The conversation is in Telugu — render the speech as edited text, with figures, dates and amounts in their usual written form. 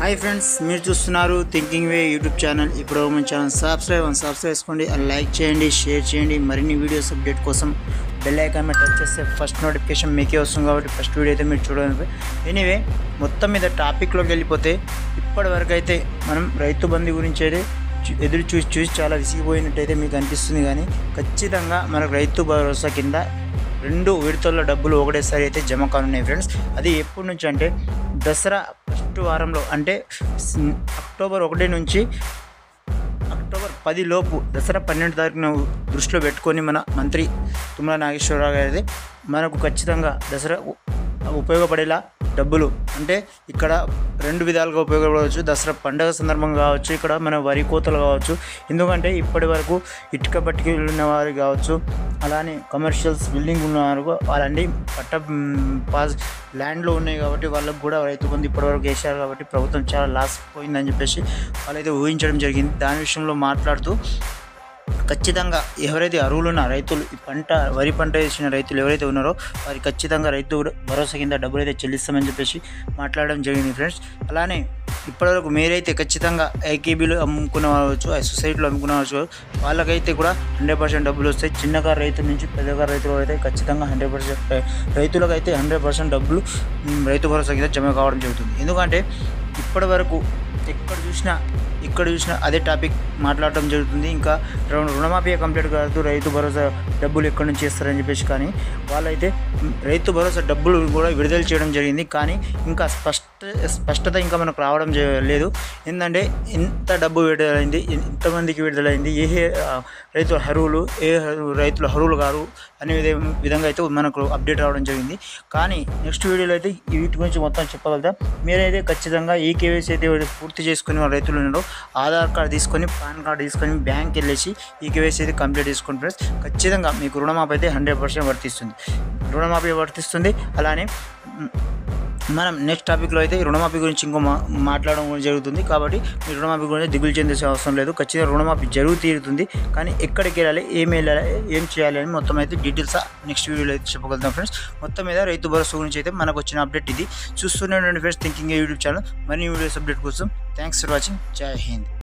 हाई फ्रेंड्स మీరు చూస్తున్నారు థింకింగ్ వే యూట్యూబ్ ఛానల్। ఇప్పుడు మన ఛానల్ సబ్స్క్రైబ్ చేసుకోండి, లైక్ చేయండి, షేర్ చేయండి। మరిన్ని వీడియోస్ అప్డేట్ కోసం బెల్ ఐకాన్ మీద టచ్ చేస్తే ఫస్ట్ నోటిఫికేషన్ మీకే వస్తుంది కాబట్టి ఫస్ట్ వీడియో అయితే మీరు చూడండి। ఎనీవే మొత్తం మీద టాపిక్లోకి వెళ్ళిపోతే ఇప్పటివరకు అయితే మనం రైతు బంధు గురించి అయితే ఎదురు చూసి చాలా విసిగిపోయినట్టయితే మీకు అనిపిస్తుంది। కానీ ఖచ్చితంగా మనకు రైతు భరోసా కింద 2 విడతల్లో డబ్బులు ఒకటేసారి అయితే జమ కానున్నాయి ఫ్రెండ్స్। అది ఎప్పటి నుంచి అంటే దసరా ఫస్ట్ వారంలో అంటే అక్టోబర్ 1 నుంచి అక్టోబర్ 10 లోపు దసరా 12 తారీఖున దృష్టిలో పెట్టుకొని మన మంత్రి తుమ్మల నాగేశ్వరరావు గారి మనకు ఖచ్చితంగా దసరా ఉపయోగపడేలా డబ్బులు అంటే ఇక్కడ 2 విధాలుగా ఉపయోగపడవచ్చు। దసరా పండుగ సందర్భంగా కావచ్చు, ఇక్కడ మన వరి కోతలు కావచ్చు। ఎందుకంటే ఇప్పటి వరకు ఇటుక పట్టుకెళ్ళి ఉన్న వారు కావచ్చు, అలానే కమర్షియల్స్ బిల్డింగ్ ఉన్నవారు వాళ్ళండి పాస్ ల్యాండ్లో ఉన్నాయి కాబట్టి వాళ్ళకు కూడా రైతు బంధు ఇప్పటివరకు వేశారు కాబట్టి ప్రభుత్వం చాలా లాస్ పోయిందని చెప్పేసి వాళ్ళైతే ఊహించడం జరిగింది। దాని విషయంలో మాట్లాడుతూ ఖచ్చితంగా ఎవరైతే అర్హులున్న రైతులు ఈ వరి పంట వేసిన రైతులు ఎవరైతే ఉన్నారో వారి ఖచ్చితంగా రైతు భరోసా కింద డబ్బులు అయితే చెల్లిస్తామని చెప్పేసి మాట్లాడడం జరిగింది ఫ్రెండ్స్। అలానే ఇప్పటివరకు మీరైతే ఖచ్చితంగా ఐకేబీలో అమ్ముకున్న కావచ్చు, సొసైటీలో అమ్ముకున్న కావచ్చు, వాళ్ళకైతే కూడా 100% డబ్బులు వస్తాయి। చిన్నకారు రైతుల నుంచి పెద్దకారు రైతులు అయితే ఖచ్చితంగా 100% రైతులకు అయితే 100% డబ్బులు రైతు భరోసా కింద జమ కావడం జరుగుతుంది। ఎందుకంటే ఇప్పటి వరకు ఇక్కడ చూసినా అదే టాపిక్ మాట్లాడటం జరుగుతుంది। ఇంకా రుణమాఫీ కంప్లీట్ కాదు, రైతు భరోసా డబ్బులు ఎక్కడి నుంచి ఇస్తారని చెప్పేసి కానీ వాళ్ళైతే రైతు భరోసా డబ్బులు కూడా విడుదల చేయడం జరిగింది। కానీ ఇంకా స్పష్టత ఇంకా మనకు రావడం లేదు। ఏంటంటే ఎంత డబ్బు విడుదలైంది, ఎంతమందికి విడుదలైంది, ఏ రైతుల అర్హులు, ఏ రైతుల అర్హులు కాదు అనే విధంగా అయితే మనకు అప్డేట్ రావడం జరిగింది। కానీ నెక్స్ట్ వీడియోలో అయితే వీటి గురించి మొత్తం చెప్పగలుగుతాం। మీరైతే ఖచ్చితంగా ఈ కేవైసీ అయితే పూర్తి చేసుకుని రైతులు ఉన్నారో ఆధార్ కార్డు తీసుకొని, పాన్ కార్డు తీసుకొని బ్యాంక్కి వెళ్ళేసి ఈ కేవైసీ అయితే కంప్లీట్ చేసుకుని ఫ్రెండ్స్ ఖచ్చితంగా మీకు రుణమాఫీ అయితే 100% వర్తిస్తుంది। అలానే మనం నెక్స్ట్ టాపిక్లో అయితే రుణమాఫీ గురించి ఇంకో మాట్లాడడం జరుగుతుంది కాబట్టి మీ రుణమాఫీ గురించి దిగులు చెందాల్సిన అవసరం లేదు। ఖచ్చితంగా రుణమాఫీ తీరుతుంది। కానీ ఎక్కడికి వెళ్ళాలి, ఏం చేయాలి అని మొత్తం అయితే డీటెయిల్స్ నెక్స్ట్ వీడియోలో అయితే చెప్పగలుగుతాం ఫ్రెండ్స్। మొత్తం మీద రైతు భరోసా గురించి అయితే మనకు వచ్చిన అప్డేట్ ఇది। చూస్తూనే ఉండండి ఫ్రెండ్స్ థింకింగ్ యూట్యూబ్ ఛానల్। మరిన్ని వీడియోస్ అప్డేట్ కోసం థ్యాంక్స్ ఫర్ వాచింగ్। జై హింద్।